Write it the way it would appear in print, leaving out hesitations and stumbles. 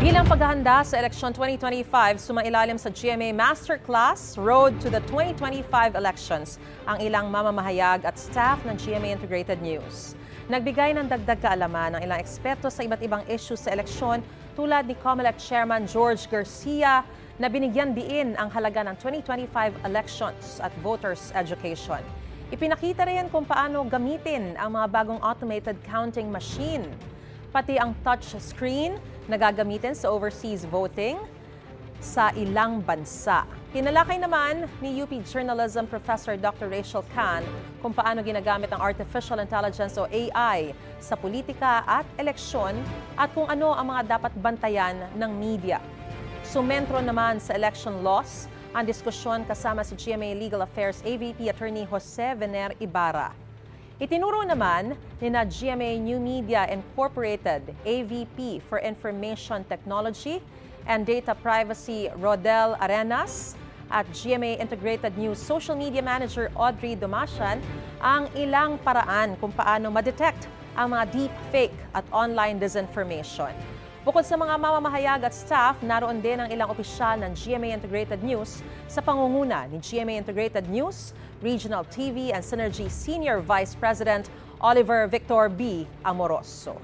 Bilang paghahanda sa eleksyon 2025, sumailalim sa GMA Masterclass Road to the 2025 Elections ang ilang mamamahayag at staff ng GMA Integrated News. Nagbigay ng dagdag kaalaman ng ilang eksperto sa iba't ibang issues sa eleksyon tulad ni COMELEC Chairman George Garcia na binigyan diin ang halaga ng 2025 elections at voters' education. Ipinakita rin kung paano gamitin ang mga bagong automated counting machine, pati ang touch screen na gagamitin sa overseas voting sa ilang bansa. Kinalakay naman ni UP Journalism Professor Dr. Rachel Khan kung paano ginagamit ang Artificial Intelligence o AI sa politika at eleksyon at kung ano ang mga dapat bantayan ng media. Sumentro naman sa election laws ang diskusyon kasama si GMA Legal Affairs AVP Attorney Jose Vener Ibarra. Itinuro naman ni GMA New Media Incorporated AVP for Information Technology and Data Privacy Rodel Arenas at GMA Integrated News Social Media Manager Audrey Domasian ang ilang paraan kung paano ma-detect ang mga deep fake at online disinformation. Bukod sa mga mamamahayag at staff, naroon din ang ilang opisyal ng GMA Integrated News sa pangunguna ni GMA Integrated News, Regional TV and Synergy Senior Vice President Oliver Victor B. Amoroso.